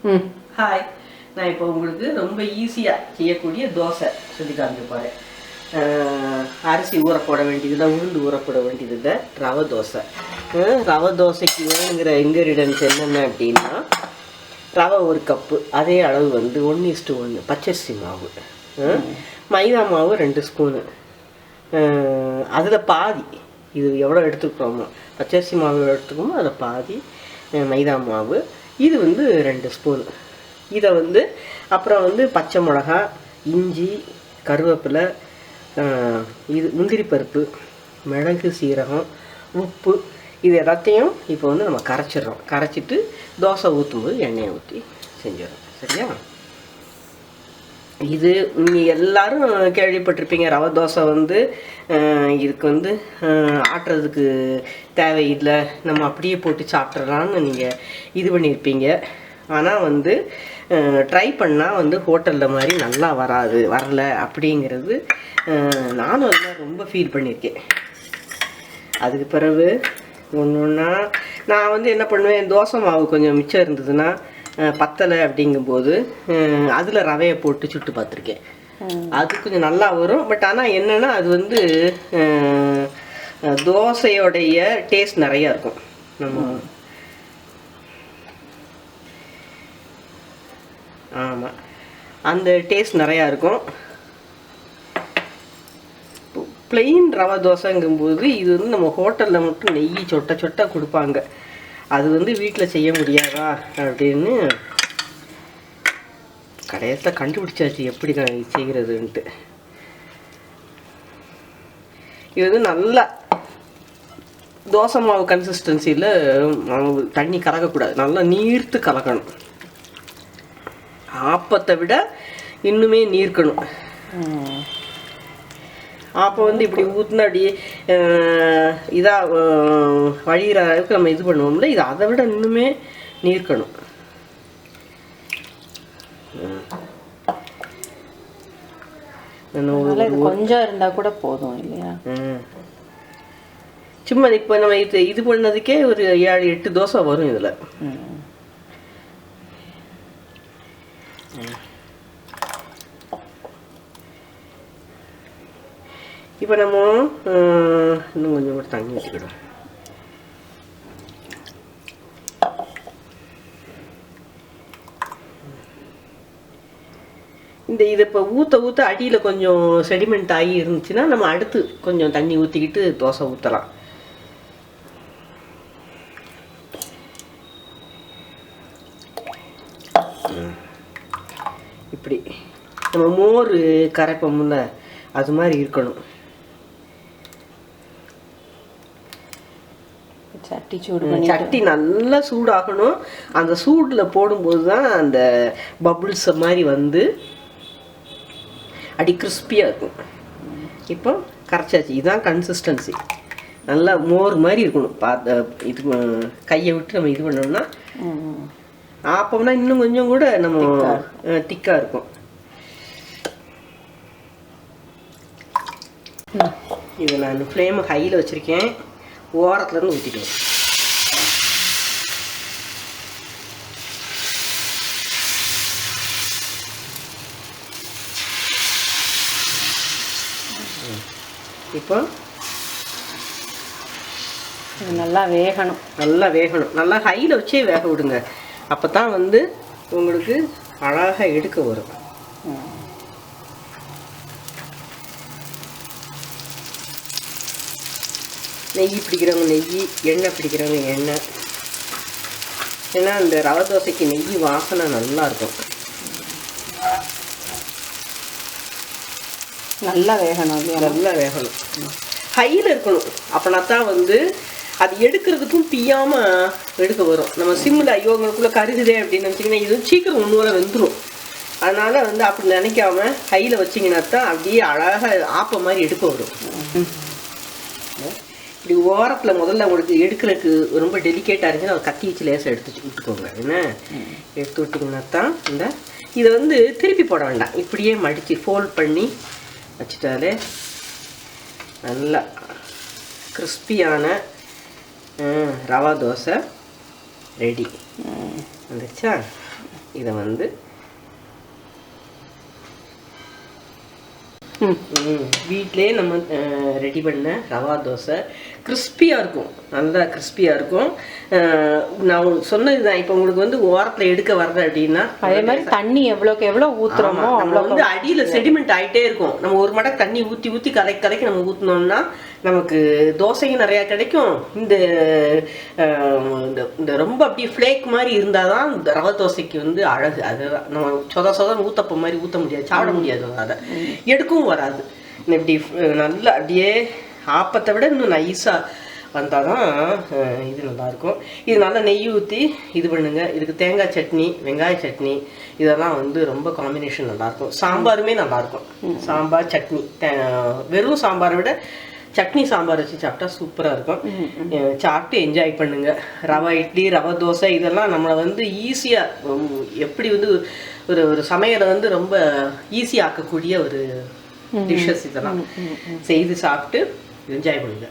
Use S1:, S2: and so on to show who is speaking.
S1: Hi, நான் இப்போ உங்களுக்கு ரொம்ப ஈஸியாக செய்யக்கூடிய தோசை சொல்லி காமிக்க போகிறேன். அரிசி ஊற போட வேண்டியதில்லை, உளுந்து ஊற போட வேண்டியதில்லை, ரவை தோசை. ரவை தோசைக்கு வேணுங்கிற இன்க்ரீடியன்ஸ் என்னென்ன அப்படின்னா, ரவை 1 கப்பு, அதே அளவு வந்து 1:1 பச்சரிசி மாவு, மைதா மாவு 2 ஸ்பூனு, அதில் பாதி இது எவ்வளோ எடுத்துக்கிறோமோ பச்சரிசி மாவு எடுத்துக்கோமோ அதில் பாதி மைதா மாவு, இது வந்து 2 ஸ்பூன். இதை வந்து அப்புறம் வந்து பச்சை மிளகா, இஞ்சி, கருவேப்பிலை, இது முந்திரி பருப்பு, மிளகு, சீரகம், உப்பு, இது எல்லாத்தையும் இப்போ வந்து நம்ம கரைச்சிடுறோம். கரைச்சிட்டு தோசை ஊற்றும்போது எண்ணெயை ஊற்றி செஞ்சிடறோம். சரியா? இது நீங்கள் எல்லோரும் கேள்விப்பட்டிருப்பீங்க. ரவை தோசை வந்து இதுக்கு வந்து ஆட்டுறதுக்கு தேவையில்லை, நம்ம அப்படியே போட்டு சாப்பிட்றலான்னு நீங்கள் இது பண்ணியிருப்பீங்க. ஆனால் வந்து ட்ரை பண்ணால் வந்து ஹோட்டலில் மாதிரி நல்லா வரல அப்படிங்கிறது நானும் அதெல்லாம் ரொம்ப ஃபீல் பண்ணியிருக்கேன். அதுக்கு பிறகு ஒன்றா நான் வந்து என்ன பண்ணுவேன், தோசை மாவு கொஞ்சம் மிச்சம் இருந்ததுன்னா பத்தலை அப்படிங்கும்போது அதில் ரவையை போட்டு சுட்டு பார்த்துருக்கேன். அது கொஞ்சம் நல்லா வரும். பட் ஆனால் என்னென்னா அது வந்து தோசையோடைய டேஸ்ட் நிறையா இருக்கும். நம்ம ஆமாம், அந்த டேஸ்ட் நிறையா இருக்கும். பிளெயின் ரவை தோசைங்கும்போது இது வந்து நம்ம ஹோட்டலில் மட்டும் நெய் சொட்ட சொட்ட கொடுப்பாங்க. அது வந்து வீட்டில் செய்ய முடியாதா அப்படின்னு கடையத்தை கண்டுபிடிச்சாச்சு எப்படி செய்கிறதுன்ட்டு. இது வந்து நல்லா தோசை மாவு கன்சிஸ்டன்சியில் தண்ணி கலக்கக்கூடாது, நல்லா நீர்த்து கலக்கணும். ஆப்பத்தை விட இன்னுமே நீர்க்கணும். அப்போ வந்து இப்படி ஊற்றினா அப்படியே இதாக வழிகிற அளவுக்கு நம்ம இது பண்ணுவோம்ல, இது அதை விட இன்னுமே நீர்க்கணும்.
S2: கொஞ்சம் இருந்தால் கூட போதும் இல்லையா?
S1: சும்மா இப்போ நம்ம இது பண்ணதுக்கே ஒரு 7-8 தோசை வரும் இதில். இப்போ நம்ம இன்னும் கொஞ்சம் கூட தண்ணி வச்சுக்கிடும். இதை இப்போ ஊற்ற அடியில் கொஞ்சம் செடிமெண்ட் ஆகி இருந்துச்சுன்னா நம்ம அடுத்து கொஞ்சம் தண்ணி ஊற்றிக்கிட்டு தோசை ஊற்றலாம். இப்படி நம்ம மோர் கரைப்போம்ல அது மாதிரி இருக்கணும். சட்டி நல்லா சூடாகணும். அந்த சூடில் போடும்போது தான் அந்த பபுள்ஸ் மாதிரி வந்து அடி கிறிஸ்பியாக இருக்கும். இப்போ கரைச்சாச்சு, இதுதான் கன்சிஸ்டன்சி. நல்லா மோர் மாதிரி இருக்கணும். இது கையை விட்டு நம்ம இது பண்ணோம்னா ஆப்பம்னா இன்னும் கொஞ்சம் கூட நம்ம திக்காக இருக்கும். இது நான் ஃப்ளேமை ஹையில் வச்சுருக்கேன், ஓரத்துலேருந்து ஊற்றிடுவேன். இப்போ
S2: நல்லா வேகணும்,
S1: நல்லா ஹையில் வச்சே வேக விடுங்க. அப்போ தான் வந்து உங்களுக்கு அழகாக எடுக்க வரும். நெய் பிடிக்கிறவங்க நெய், எண்ணெய் பிடிக்கிறவங்க எண்ணெய். ஏன்னா இந்த ரவை தோசைக்கு நெய் வாசனை நல்லா இருக்கும்.
S2: நல்லா வேகணும்,
S1: ஹையில் இருக்கணும். அப்படின்னா தான் வந்து அது எடுக்கிறதுக்கும் பியாமல் எடுக்க வரும். நம்ம சிம்மில் ஐயோ உங்களுக்குள்ளே கருகுதே அப்படின்னு நினச்சிங்கன்னா இது சீக்கிரம் ஒன்று வெந்துடும். அதனால் வந்து அப்படி நினைக்காம ஹையில் வச்சிங்கன்னா தான் அப்படியே அழகாக ஆப்ப மாதிரி எடுக்க வரும். இப்படி ஓரத்தில் முதல்ல உங்களுக்கு எடுக்கிறதுக்கு ரொம்ப டெலிகேட்டாக இருந்துச்சுன்னா கத்தி வச்சு லேசாக எடுத்து விட்டுக்கோங்க. என்ன எடுத்து விட்டிங்கன்னா தான் இதை வந்து திருப்பி போட வேண்டாம், இப்படியே மடித்து ஃபோல்ட் பண்ணி வச்சுட்டாலே நல்லா கிறிஸ்பியான ரவா தோசை ரெடி வந்துச்சா? இதை வந்து வீட்டிலே நம்ம ரெடி பண்ண ரவா தோசை கிறிஸ்பியாக இருக்கும், நல்லா கிறிஸ்பியாக இருக்கும். நான் சொன்னது தான், இப்போ உங்களுக்கு வந்து ஓரத்தில் எடுக்க வர்றது அப்படின்னா
S2: அதே மாதிரி தண்ணி எவ்வளோக்கு எவ்வளோ ஊற்றுறோமோ
S1: நம்ம வந்து அடியில் செடிமெண்ட் ஆகிட்டே இருக்கும். நம்ம ஒரு மடக்கு தண்ணி ஊற்றி ஊற்றி கலைக்கு நம்ம ஊற்றினோம்னா நமக்கு தோசையும் நிறையா கிடைக்கும். இந்த இந்த ரொம்ப அப்படியே ஃப்ளேக் மாதிரி இருந்தால் தான் இந்த ரவை தோசைக்கு வந்து அழகு. அதுதான் நம்ம சொதம் ஊத்தப்ப மாதிரி ஊற்ற முடியாது, சாப்பிட முடியாது, அதை எடுக்கவும் வராது. இப்படி நல்லா அப்படியே ஆப்பத்தை விட இன்னும் நைஸாக வந்தால் தான் இது நல்லாயிருக்கும். இது நல்லா நெய் ஊற்றி இது பண்ணுங்க. இதுக்கு தேங்காய் சட்னி, வெங்காய சட்னி இதெல்லாம் வந்து ரொம்ப காம்பினேஷன் நல்லாயிருக்கும். சாம்பாருமே நல்லாயிருக்கும். சாம்பார் சட்னி, வெறும் சாம்பாரை விட சட்னி சாம்பார் வச்சு சாப்பிட்டா சூப்பராக இருக்கும். சாப்பிட்டு என்ஜாய் பண்ணுங்க. ரவை இட்லி, ரவை தோசை இதெல்லாம் நம்மளை வந்து ஈஸியாக எப்படி வந்து ஒரு சமையலை வந்து ரொம்ப ஈஸியாக ஆக்கக்கூடிய ஒரு டிஷ்ஷஸ். இதெல்லாம் செய்து சாப்பிட்டு என்ஜாய் பண்ணுங்க.